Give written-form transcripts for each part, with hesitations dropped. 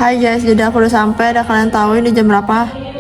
Hai guys, jadi aku udah sampai. Ada kalian tahu ini jam berapa?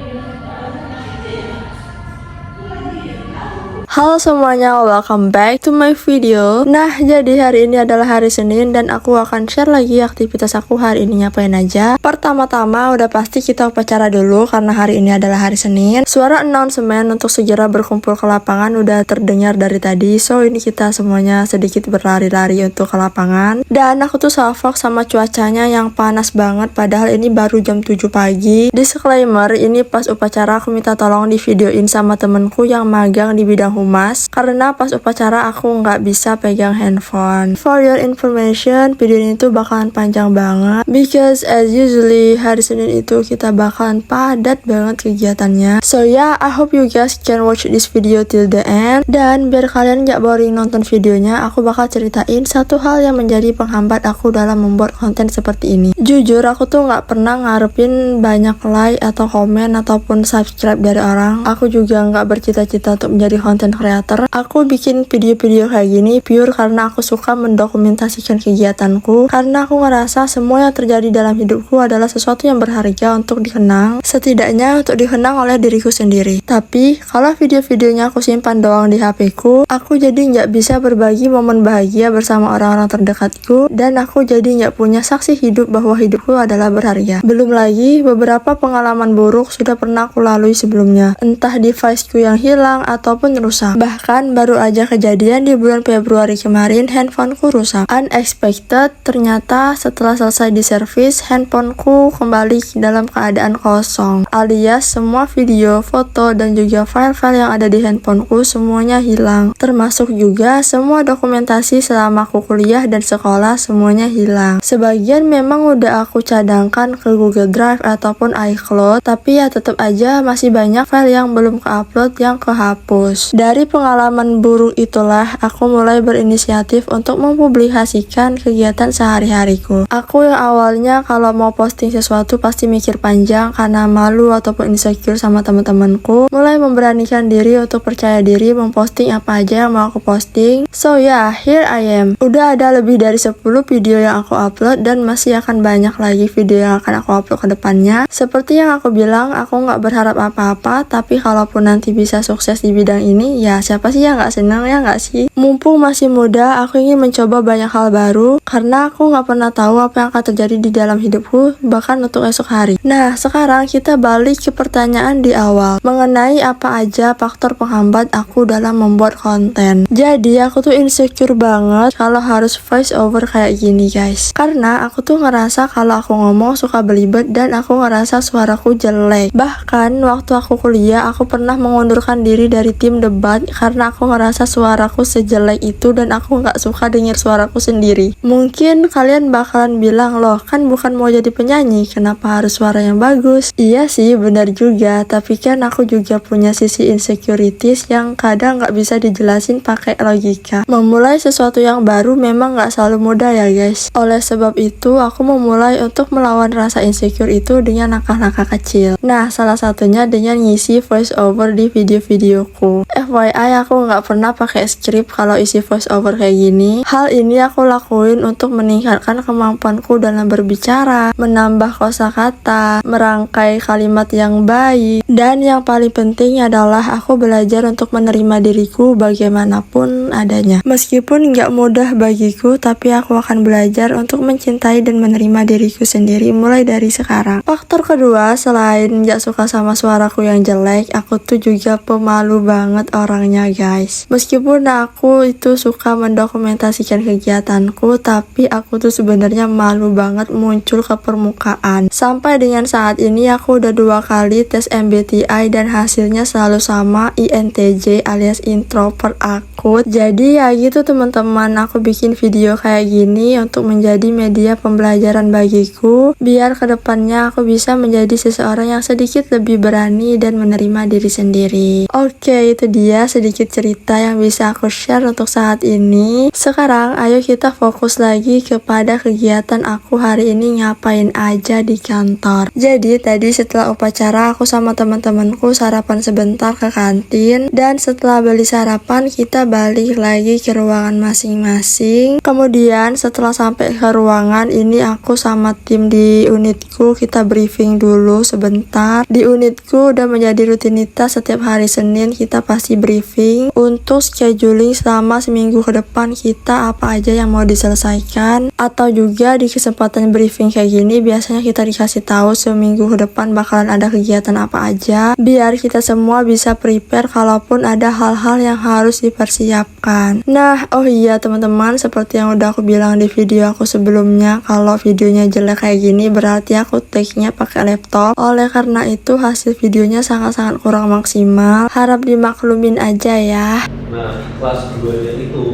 Halo semuanya, welcome back to my video. Nah, jadi hari ini adalah hari Senin dan aku akan share lagi aktivitas aku hari ini ngapain aja. Pertama-tama udah pasti kita upacara dulu karena hari ini adalah hari Senin. Suara announcement untuk segera berkumpul ke lapangan udah terdengar dari tadi. So, ini kita semuanya sedikit berlari-lari untuk ke lapangan. Dan aku tuh salfok sama cuacanya yang panas banget padahal ini baru jam 7 pagi. Disclaimer, ini pas upacara aku minta tolong di videoin sama temenku yang magang di bidang humas karena pas upacara aku nggak bisa pegang handphone. For your information, video ini tuh bakalan panjang banget because as usually hari Senin itu kita bakalan padat banget kegiatannya. So yeah, I hope you guys can watch this video till the end. Dan biar kalian nggak boring nonton videonya, aku bakal ceritain satu hal yang menjadi penghambat aku dalam membuat konten seperti ini. Jujur, aku tuh nggak pernah ngarepin banyak like atau komen ataupun subscribe dari orang. Aku juga nggak bercita-cita untuk menjadi content creator. Aku bikin video-video kayak gini pure karena aku suka mendokumentasikan kegiatanku, karena aku ngerasa semua yang terjadi dalam hidupku adalah sesuatu yang berharga untuk dikenang, setidaknya untuk dikenang oleh diriku sendiri. Tapi kalau video-videonya aku simpan doang di HP ku, aku jadi nggak bisa berbagi momen bahagia bersama orang-orang terdekatku, dan aku jadi nggak punya saksi hidup bahwa hidupku adalah berharga. Belum lagi beberapa pengalaman buruk sudah pernah aku lalui sebelumnya, entah deviceku yang hilang ataupun rusak. Bahkan baru aja kejadian di bulan Februari kemarin, handphoneku rusak. Unexpected, ternyata setelah selesai di servis, handphoneku kembali dalam keadaan kosong, alias semua video, foto, dan juga file-file yang ada di handphoneku semuanya hilang. Termasuk juga semua dokumentasi selama aku kuliah dan sekolah semuanya hilang. Sebagian memang udah aku cadangkan ke Google Drive ataupun iCloud, tapi ya tetap aja masih banyak file yang belum ke-upload yang kehapus. Dari pengalaman buruk itulah aku mulai berinisiatif untuk mempublikasikan kegiatan sehari-hariku. Aku yang awalnya kalau mau posting sesuatu pasti mikir panjang karena malu ataupun insecure sama teman-temanku, mulai memberanikan diri untuk percaya diri memposting apa aja yang mau aku posting. So yeah, here I am. Udah ada lebih dari 10 video yang aku upload dan masih akan banyak lagi video yang akan aku upload ke depannya. Seperti yang aku bilang, aku nggak berharap apa-apa, tapi kalaupun nanti bisa sukses di bidang ini, ya siapa sih yang gak senang, ya gak sih? Mumpung masih muda, aku ingin mencoba banyak hal baru karena aku gak pernah tahu apa yang akan terjadi di dalam hidupku, bahkan untuk esok hari. Nah, sekarang kita balik ke pertanyaan di awal mengenai apa aja faktor penghambat aku dalam membuat konten. Jadi aku tuh insecure banget kalau harus voice over kayak gini guys, karena aku tuh ngerasa kalau aku ngomong suka belibet dan aku ngerasa suaraku jelek. Bahkan waktu aku kuliah, aku pernah mengundurkan diri dari tim debat karena aku ngerasa suaraku sejelek itu dan aku nggak suka denger suaraku sendiri. Mungkin kalian bakalan bilang, loh kan bukan mau jadi penyanyi, kenapa harus suara yang bagus? Iya sih, benar juga, tapi kan aku juga punya sisi insecurities yang kadang nggak bisa dijelasin pakai logika. Memulai sesuatu yang baru memang nggak selalu mudah ya guys. Oleh sebab itu, aku memulai untuk melawan rasa insecure itu dengan langkah-langkah kecil. Nah, salah satunya dengan ngisi voice over di video-videoku. FYI, aku nggak pernah pakai skrip kalau isi voice over kayak gini. Hal ini aku lakuin untuk meningkatkan kemampuanku dalam berbicara, menambah kosakata, merangkai kalimat yang baik, dan yang paling penting adalah aku belajar untuk menerima diriku bagaimanapun adanya. Meskipun nggak mudah bagiku, tapi aku akan belajar untuk mencintai dan menerima diriku sendiri mulai dari sekarang. Faktor kedua, selain nggak suka sama suaraku yang jelek, aku tuh juga pemalu banget orangnya guys. Meskipun aku itu suka mendokumentasikan kegiatanku, tapi aku tuh sebenarnya malu banget muncul ke permukaan. Sampai dengan saat ini aku udah 2 kali tes MBTI dan hasilnya selalu sama, INTJ alias introvert akut. Jadi ya gitu teman-teman, aku bikin video kayak gini untuk menjadi media pembelajaran bagiku, biar kedepannya aku bisa menjadi seseorang yang sedikit lebih berani dan menerima diri sendiri. Oke, itu dia dia sedikit cerita yang bisa aku share untuk saat ini. Sekarang ayo kita fokus lagi kepada kegiatan aku hari ini ngapain aja di kantor. Jadi tadi setelah upacara aku sama teman-temanku sarapan sebentar ke kantin, dan setelah beli sarapan kita balik lagi ke ruangan masing-masing. Kemudian setelah sampai ke ruangan ini aku sama tim di unitku kita briefing dulu sebentar. Di unitku udah menjadi rutinitas setiap hari Senin kita pasti briefing untuk scheduling selama seminggu ke depan kita apa aja yang mau diselesaikan, atau juga di kesempatan briefing kayak gini biasanya kita dikasih tahu seminggu ke depan bakalan ada kegiatan apa aja biar kita semua bisa prepare kalaupun ada hal-hal yang harus dipersiapkan. Nah, oh iya teman-teman, seperti yang udah aku bilang di video aku sebelumnya, kalau videonya jelek kayak gini berarti aku take-nya pakai laptop. Oleh karena itu hasil videonya sangat-sangat kurang maksimal. Harap dimaklumin aja ya. Nah, kelas 2-nya itu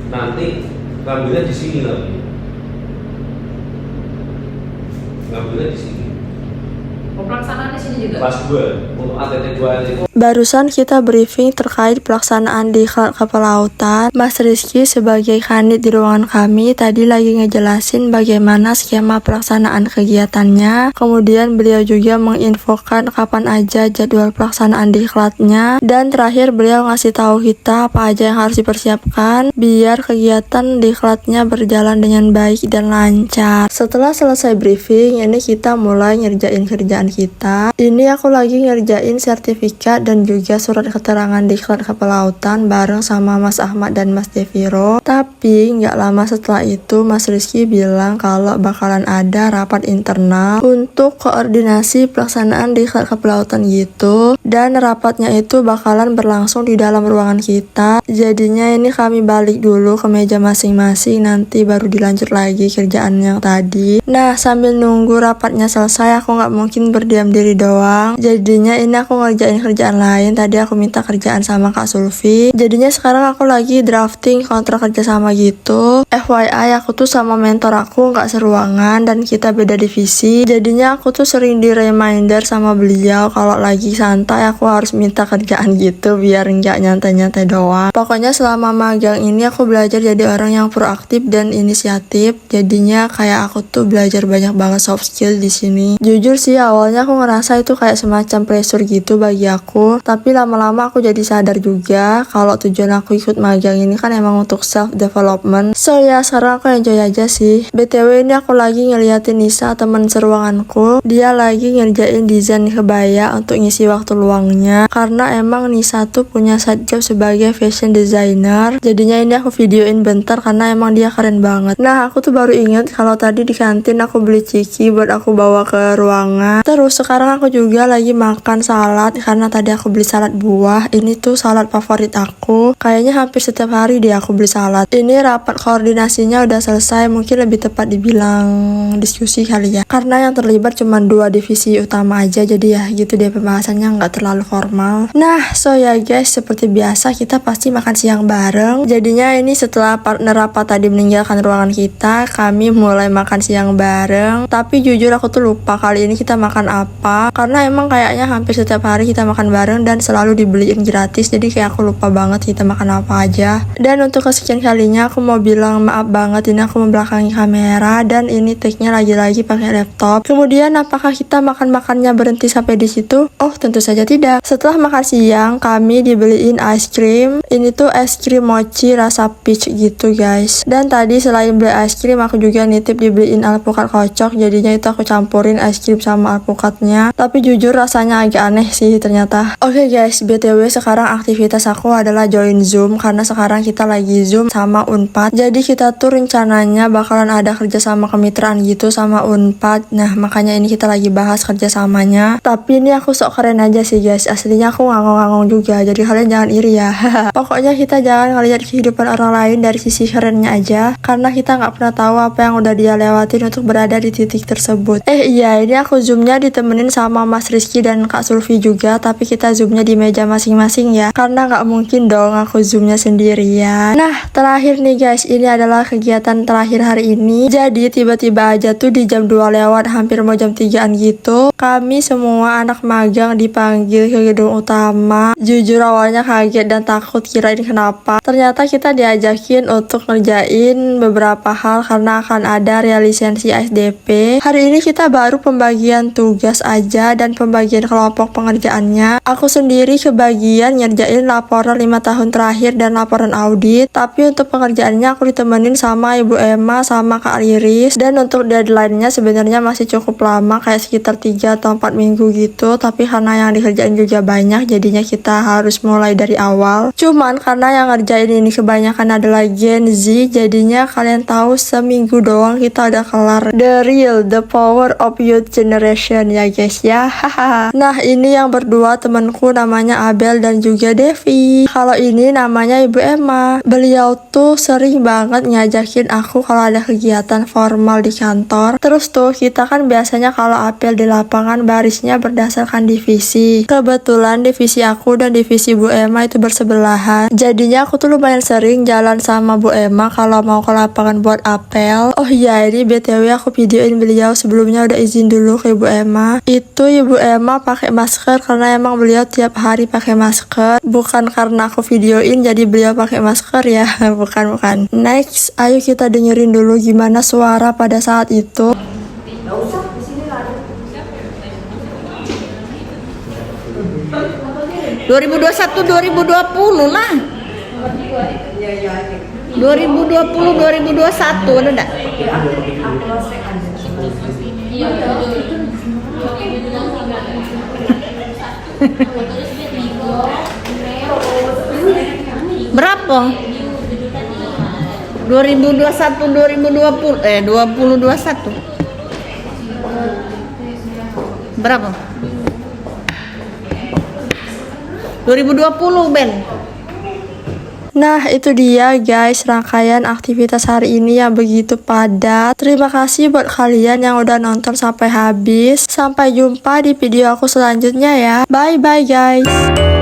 nanti ngambilnya di sini lagi. Ngambilnya di sini. Pelaksanaan di sini juga. Kelas 2 untuk ATT 2 itu. Barusan kita briefing terkait pelaksanaan di kepelautan. Mas Rizky sebagai kanit di ruangan kami tadi lagi ngejelasin bagaimana skema pelaksanaan kegiatannya. Kemudian beliau juga menginfokan kapan aja jadwal pelaksanaan diklatnya. Dan terakhir beliau ngasih tahu kita apa aja yang harus dipersiapkan biar kegiatan diklatnya berjalan dengan baik dan lancar. Setelah selesai briefing, ini kita mulai ngerjain kerjaan kita. Ini aku lagi ngerjain sertifikat dan juga surat keterangan diklat kepelautan bareng sama Mas Ahmad dan Mas Deviro. Tapi nggak lama setelah itu Mas Rizky bilang kalau bakalan ada rapat internal untuk koordinasi pelaksanaan diklat kepelautan gitu, dan rapatnya itu bakalan berlangsung di dalam ruangan kita. Jadinya ini kami balik dulu ke meja masing-masing, nanti baru dilanjut lagi kerjaan yang tadi. Nah, sambil nunggu rapatnya selesai aku nggak mungkin berdiam diri doang. Jadinya ini aku ngerjain kerjaan lain. Tadi aku minta kerjaan sama Kak Sulfi. Jadinya sekarang aku lagi drafting kontrak kerja sama gitu. FYI aku tuh sama mentor aku nggak seruangan dan kita beda divisi. Jadinya aku tuh sering di reminder sama beliau kalau lagi santai aku harus minta kerjaan gitu biar nggak nyantai-nyantai doang. Pokoknya selama magang ini aku belajar jadi orang yang proaktif dan inisiatif. Jadinya kayak aku tuh belajar banyak banget soft skill di sini. Jujur sih awalnya aku ngerasa itu kayak semacam pressure gitu bagi aku. Tapi lama-lama aku jadi sadar juga kalau tujuan aku ikut magang ini kan emang untuk self development. So ya sekarang aku enjoy aja sih. BTW ini aku lagi ngeliatin Nisa, teman seruanganku. Dia lagi ngerjain desain kebaya untuk ngisi waktu luangnya. Karena emang Nisa tuh punya side job sebagai fashion designer. Jadinya ini aku videoin bentar karena emang dia keren banget. Nah aku tuh baru inget kalau tadi di kantin aku beli ciki buat aku bawa ke ruangan. Terus sekarang aku juga lagi makan salad karena tadi aku beli salad buah. Ini tuh salad favorit aku. Kayaknya hampir setiap hari deh aku beli salad. Ini rapat koordinasinya udah selesai, mungkin lebih tepat dibilang diskusi kali ya. Karena yang terlibat cuma 2 divisi utama aja, jadi ya gitu deh pembahasannya nggak terlalu formal. Nah, so ya guys, seperti biasa kita pasti makan siang bareng. Jadinya ini setelah partner rapat tadi meninggalkan ruangan kita, kami mulai makan siang bareng. Tapi jujur aku tuh lupa kali ini kita makan apa. Karena emang kayaknya hampir setiap hari kita makan bareng dan selalu dibeliin gratis, jadi kayak aku lupa banget kita makan apa aja. Dan untuk kesekian kalinya aku mau bilang maaf banget, ini aku membelakangi kamera dan ini take-nya lagi-lagi pakai laptop. Kemudian apakah kita makan-makannya berhenti sampai di situ? Oh, tentu saja tidak. Setelah makan siang kami dibeliin ice cream. Ini tuh es krim mochi rasa peach gitu guys. Dan tadi selain beli ice cream aku juga nitip dibeliin alpukat kocok, jadinya itu aku campurin ice cream sama alpukatnya. Tapi jujur rasanya agak aneh sih ternyata. Oke guys, BTW sekarang aktivitas aku adalah join Zoom karena sekarang kita lagi Zoom sama Unpad. Jadi kita tuh rencananya bakalan ada kerjasama kemitraan gitu sama Unpad. Nah makanya ini kita lagi bahas kerjasamanya. Tapi ini aku sok keren aja sih guys. Aslinya aku ngangong-ngangong juga. Jadi kalian jangan iri ya. Pokoknya kita jangan ngelihat kehidupan orang lain dari sisi kerennya aja. Karena kita nggak pernah tahu apa yang udah dia lewatin untuk berada di titik tersebut. Iya, ini aku Zoomnya ditemenin sama sama Mas Rizky dan Kak Sulfi juga, tapi kita zoomnya di meja masing-masing ya, karena nggak mungkin dong aku zoomnya sendirian. Nah, terakhir nih guys, ini adalah kegiatan terakhir hari ini. Jadi tiba-tiba aja tuh di jam 2 lewat, hampir mau jam 3-an gitu, kami semua anak magang dipanggil ke gedung utama. Jujur awalnya kaget dan takut, kirain kenapa. Ternyata kita diajakin untuk ngerjain beberapa hal karena akan ada realisensi SDP. Hari ini kita baru pembagian tugas aja dan pembagian kelompok pengerjaannya. Aku sendiri kebagian ngerjain laporan 5 tahun terakhir dan laporan audit. Tapi untuk pengerjaannya aku ditemenin sama Ibu Emma sama Kak Liris. Dan untuk deadline-nya sebenarnya masih cukup lama, kayak sekitar 3 atau 4 minggu gitu. Tapi karena yang dikerjain juga banyak, jadinya kita harus mulai dari awal. Cuman karena yang ngerjain ini kebanyakan adalah Gen Z, jadinya kalian tahu seminggu doang kita udah kelar The Real, The Power of Youth Generation ya guys ya. Haha. Nah, ini yang berdua temanku namanya Abel dan juga Devi. Kalau ini namanya Ibu Emma. Beliau tuh sering banget ngajakin aku kalau ada kegiatan formal di kantor. Terus tuh kita kan biasanya kalau apel di lapangan barisnya berdasarkan divisi. Kebetulan divisi aku dan divisi Bu Emma itu bersebelahan. Jadinya aku tuh lumayan sering jalan sama Bu Emma kalau mau ke lapangan buat apel. Oh iya, ini BTW aku videoin beliau sebelumnya, udah izin dulu ke Ibu Emma. Itu Ibu Emma pakai masker karena emang beliau tiap hari pakai masker. Bukan karena aku videoin jadi beliau pakai masker ya. bukan. Next, ayo kita dengerin dulu gimana suara pada saat itu. 2021-2020 lah. 2020-2021 ada enggak? Berapa? 2021 2021. Berapa? 2020 Ben. Nah, itu dia guys rangkaian aktivitas hari ini yang begitu padat. Terima kasih buat kalian yang udah nonton sampai habis. Sampai jumpa di video aku selanjutnya ya. Bye bye guys.